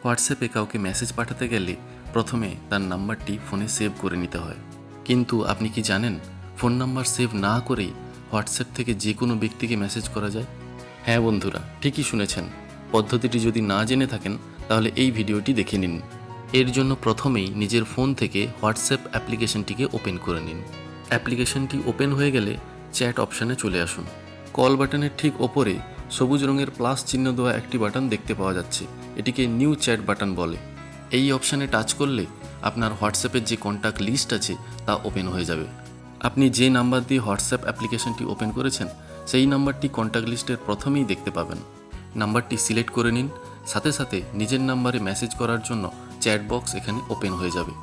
হোয়াটসঅ্যাপে কাউকে মেসেজ পাঠাতে গেলে প্রথমে তার নাম্বারটি ফোনে সেভ করে নিতে হয়। কিন্তু আপনি কি জানেন ফোন নাম্বার সেভ না করেই হোয়াটসঅ্যাপ থেকে যে কোনো ব্যক্তিকে মেসেজ করা যায়? হ্যাঁ বন্ধুরা, ঠিকই শুনেছেন। পদ্ধতিটি যদি না জেনে থাকেন তাহলে এই ভিডিওটি দেখে নিন। এর জন্য প্রথমেই নিজের ফোন থেকে হোয়াটসঅ্যাপ অ্যাপ্লিকেশনটিকে ওপেন করে নিন। অ্যাপ্লিকেশনটি ওপেন হয়ে গেলে চ্যাট অপশানে চলে আসুন। কল বাটনের ঠিক ওপরে সবুজ রঙের প্লাস চিহ্ন দেওয়া একটি বাটন দেখতে পাওয়া যাচ্ছে। এটিকে নিউ চ্যাট বাটন বলে। এই অপশানে টাচ করলে আপনার হোয়াটসঅ্যাপের যে কন্ট্যাক্ট লিস্ট আছে তা ওপেন হয়ে যাবে। আপনি যে নাম্বার দিয়ে হোয়াটসঅ্যাপ অ্যাপ্লিকেশনটি ওপেন করেছেন সেই নাম্বারটি কন্ট্যাক্ট লিস্টের প্রথমেই দেখতে পাবেন। নাম্বারটি সিলেক্ট করে নিন, সাথে সাথে নিজের নাম্বারে মেসেজ করার জন্য চ্যাট বক্স এখানে ওপেন হয়ে যাবে।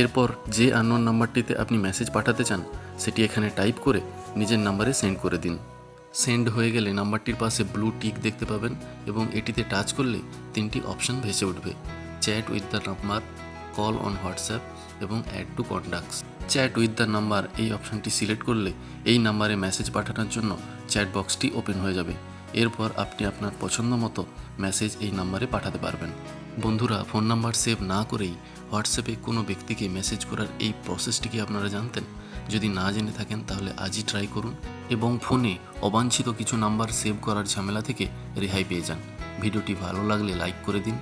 এরপর যে আননোন নাম্বারটিতে আপনি মেসেজ পাঠাতে চান সেটি এখানে টাইপ করে নিজের নাম্বারে সেন্ড করে দিন। সেন্ড হয়ে গেলে নাম্বারটির পাশে ব্লু টিক দেখতে পাবেন এবং এটিতে টাচ করলে তিনটি অপশন ভেসে উঠবে: chat with the number, call on WhatsApp এবং add to contacts. Chat with the number এই অপশনটি সিলেক্ট করলে এই নাম্বারে মেসেজ পাঠানোর জন্য চ্যাট বক্সটি ওপেন হয়ে যাবে। এরপর আপনি আপনার পছন্দ মতো মেসেজ এই নাম্বারে পাঠাতে পারবেন। বন্ধুরা, ফোন নাম্বার সেভ না করেই হোয়াটসঅ্যাপে কোনো ব্যক্তিকে মেসেজ করার এই প্রসেসটি কি আপনারা জানতেন? যদি না জেনে থাকেন তাহলে আজই ট্রাই করুন এবং ফোনে অবাঞ্ছিত কিছু নাম্বার সেভ করার ঝামেলা থেকে রেহাই পেয়ে যান। ভিডিওটি ভালো লাগলে লাইক করে দিন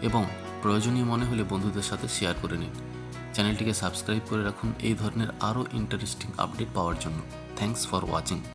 এবং প্রয়োজনীয় মনে হলে বন্ধুদের সাথে শেয়ার করে নিন। চ্যানেলটিকে সাবস্ক্রাইব করে রাখুন এই ধরনের আরও ইন্টারেস্টিং আপডেট পাওয়ার জন্য। Thanks for watching.